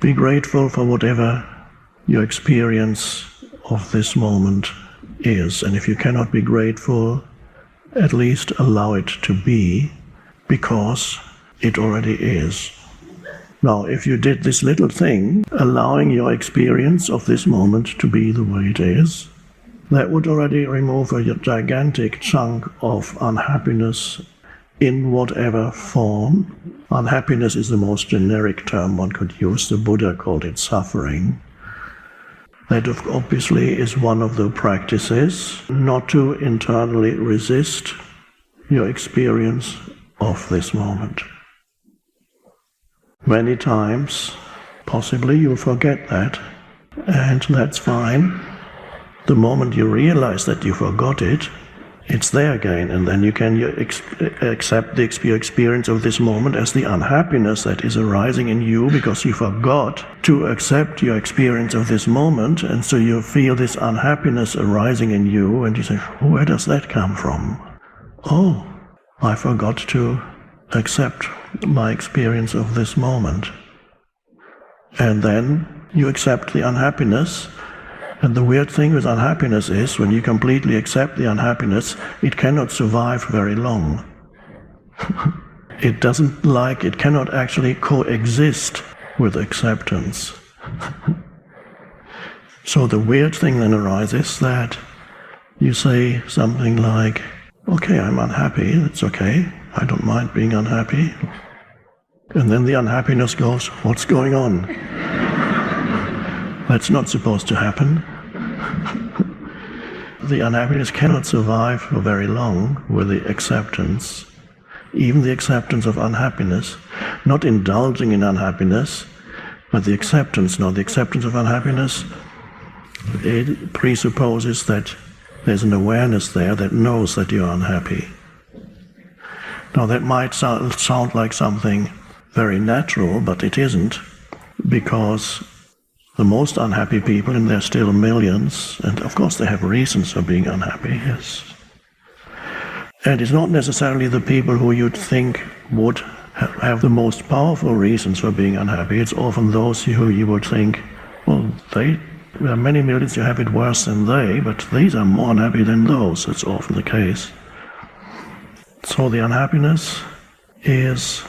Be grateful for whatever your experience of this moment is. And if you cannot be grateful, at least allow it to be, because it already is. Now, if you did this little thing, allowing your experience of this moment to be the way it is, that would already remove a gigantic chunk of unhappiness in whatever form. Unhappiness is the most generic term one could use. The Buddha called it suffering. That obviously is one of the practices, not to internally resist your experience of this moment. Many times, possibly you'll forget that, and that's fine. The moment you realize that you forgot it, it's there again, and then you can accept your experience of this moment as the unhappiness that is arising in you because you forgot to accept your experience of this moment, and so you feel this unhappiness arising in you, and you say, where does that come from? Oh, I forgot to accept my experience of this moment. And then you accept the unhappiness. And the weird thing with unhappiness is, when you completely accept the unhappiness, it cannot survive very long. It cannot actually coexist with acceptance. So the weird thing then arises that you say something like, okay, I'm unhappy, that's okay, I don't mind being unhappy. And then the unhappiness goes, what's going on? That's not supposed to happen. The unhappiness cannot survive for very long with the acceptance, even the acceptance of unhappiness, not indulging in unhappiness, but the acceptance. Now, the acceptance of unhappiness, it presupposes that there's an awareness there that knows that you're unhappy. Now, that might sound like something very natural, but it isn't, because the most unhappy people, and there are still millions, and of course they have reasons for being unhappy, yes. And it's not necessarily the people who you'd think would have the most powerful reasons for being unhappy. It's often those who you would think, well, there are many millions who have it worse than they, but these are more unhappy than those. It's often the case. So the unhappiness is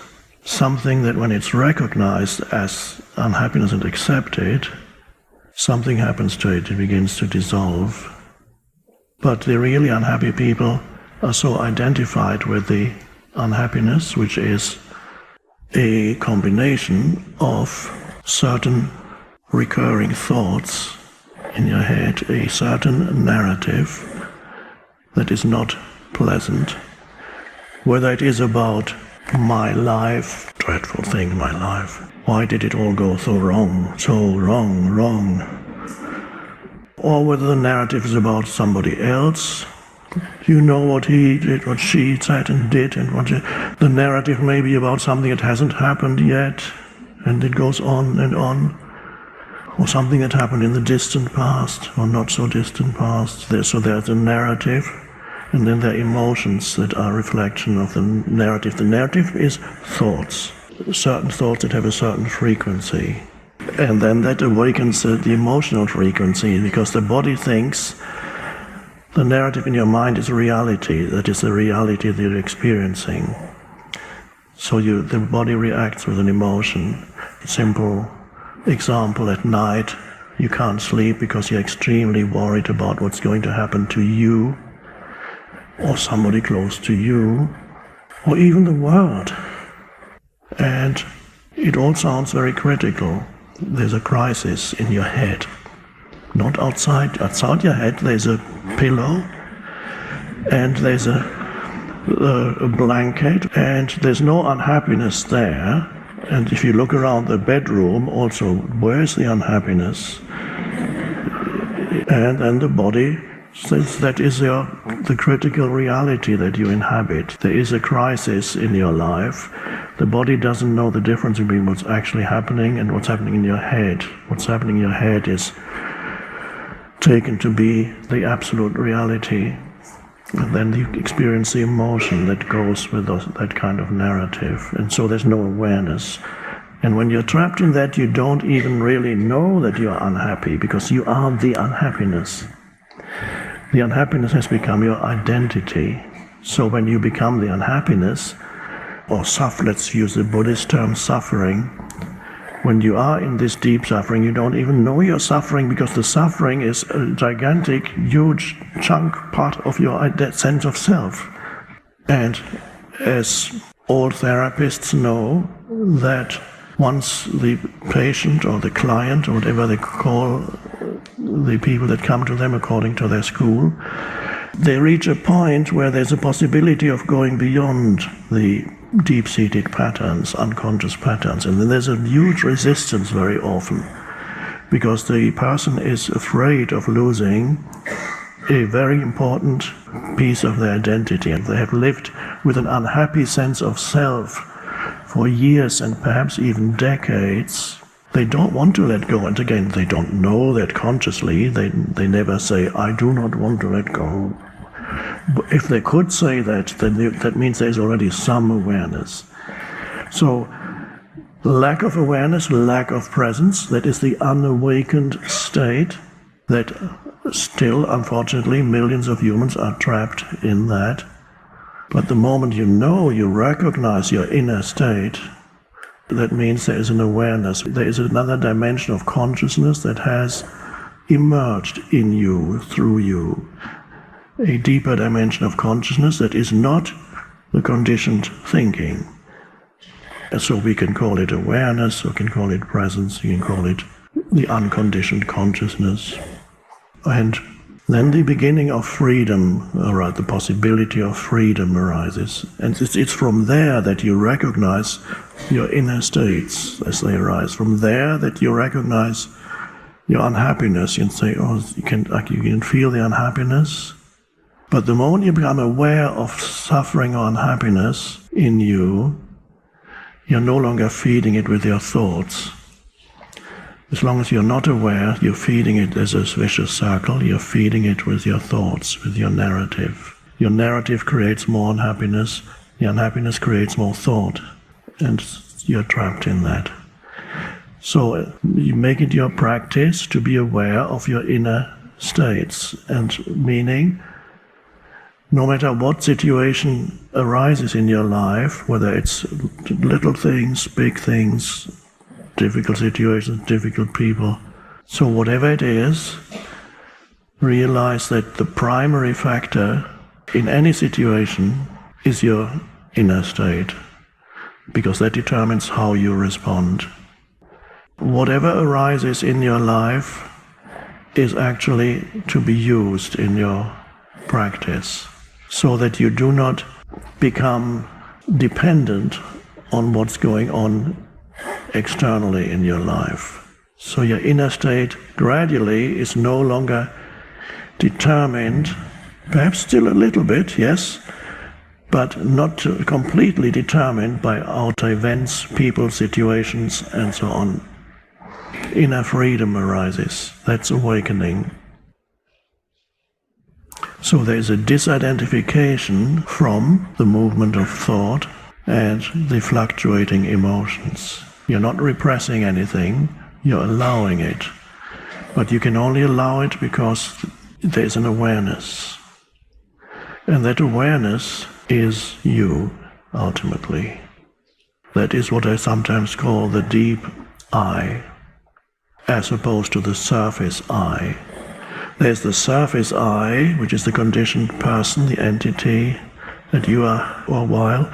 something that when it's recognized as unhappiness and accepted, something happens to it, it begins to dissolve. But the really unhappy people are so identified with the unhappiness, which is a combination of certain recurring thoughts in your head, a certain narrative that is not pleasant, whether it is about my life, dreadful thing, my life. Why did it all go so wrong? Or whether the narrative is about somebody else. You know what he did, what she said and did, and the narrative may be about something that hasn't happened yet, and it goes on and on. Or something that happened in the distant past, or not so distant past. So there's a narrative. And then there are emotions that are a reflection of the narrative. The narrative is thoughts, certain thoughts that have a certain frequency. And then that awakens the emotional frequency, because the body thinks the narrative in your mind is reality, that is the reality that you're experiencing. So the body reacts with an emotion. A simple example, at night you can't sleep because you're extremely worried about what's going to happen to you, or somebody close to you, or even the world. And it all sounds very critical. There's a crisis in your head. Not outside. Outside your head there's a pillow, and there's a blanket, and there's no unhappiness there. And if you look around the bedroom also, where's the unhappiness? And then the body, since that is the critical reality that you inhabit. There is a crisis in your life. The body doesn't know the difference between what's actually happening and what's happening in your head. What's happening in your head is taken to be the absolute reality. And then you experience the emotion that goes with that kind of narrative. And so there's no awareness. And when you're trapped in that, you don't even really know that you are unhappy, because you are the unhappiness. The unhappiness has become your identity. So when you become the unhappiness, or let's use the Buddhist term suffering, when you are in this deep suffering, you don't even know you're suffering, because the suffering is a gigantic, huge chunk part of your sense of self. And as all therapists know, that once the patient or the client, or whatever they call the people that come to them according to their school, they reach a point where there's a possibility of going beyond the deep-seated patterns, unconscious patterns. And then there's a huge resistance very often, because the person is afraid of losing a very important piece of their identity, and they have lived with an unhappy sense of self for years and perhaps even decades. They don't want to let go, and again, they don't know that consciously. They never say, I do not want to let go. But if they could say that, then that means there's already some awareness. So, lack of awareness, lack of presence, that is the unawakened state that still, unfortunately, millions of humans are trapped in that. But the moment you know, you recognize your inner state, that means there is an awareness. There is another dimension of consciousness that has emerged in you, through you. A deeper dimension of consciousness that is not the conditioned thinking. And so we can call it awareness, we can call it presence, you can call it the unconditioned consciousness. And then the beginning of freedom, or the possibility of freedom arises. And it's from there that you recognize your inner states as they arise. From there that you recognize your unhappiness. You can say, you can feel the unhappiness. But the moment you become aware of suffering or unhappiness in you, you're no longer feeding it with your thoughts. As long as you're not aware, you're feeding it as a vicious circle. You're feeding it with your thoughts, with your narrative. Your narrative creates more unhappiness. The unhappiness creates more thought. And you're trapped in that. So you make it your practice to be aware of your inner states. And meaning, no matter what situation arises in your life, whether it's little things, big things, difficult situations, difficult people. So whatever it is, realize that the primary factor in any situation is your inner state, because that determines how you respond. Whatever arises in your life is actually to be used in your practice, so that you do not become dependent on what's going on externally in your life. So your inner state gradually is no longer determined, perhaps still a little bit, yes, but not completely determined by outer events, people, situations, and so on. Inner freedom arises. That's awakening. So there is a disidentification from the movement of thought and the fluctuating emotions. You're not repressing anything, you're allowing it. But you can only allow it because there's an awareness. And that awareness is you, ultimately. That is what I sometimes call the deep I, as opposed to the surface I. There's the surface I, which is the conditioned person, the entity that you are for a while,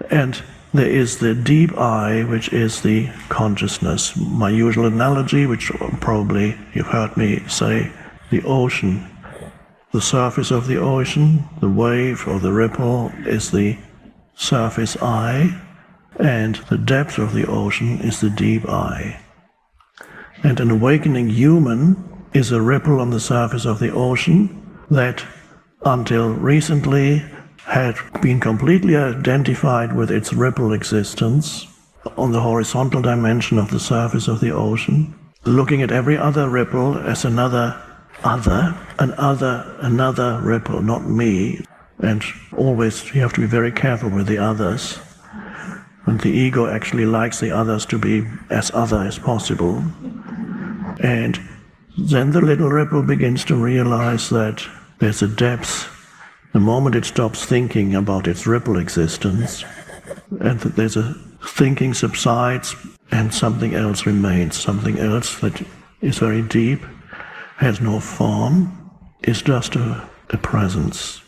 and there is the deep I, which is the consciousness. My usual analogy, which probably you've heard me say, the ocean. The surface of the ocean, the wave or the ripple, is the surface I, and the depth of the ocean is the deep I. And an awakening human is a ripple on the surface of the ocean that, until recently, had been completely identified with its ripple existence on the horizontal dimension of the surface of the ocean, looking at every other ripple as another ripple, not me. And always you have to be very careful with the others. when the ego actually likes the others to be as other as possible. And then the little ripple begins to realize that there's a depth. The moment it stops thinking about its ripple existence, and that there's a thinking subsides and something else remains, something else that is very deep, has no form, is just a presence.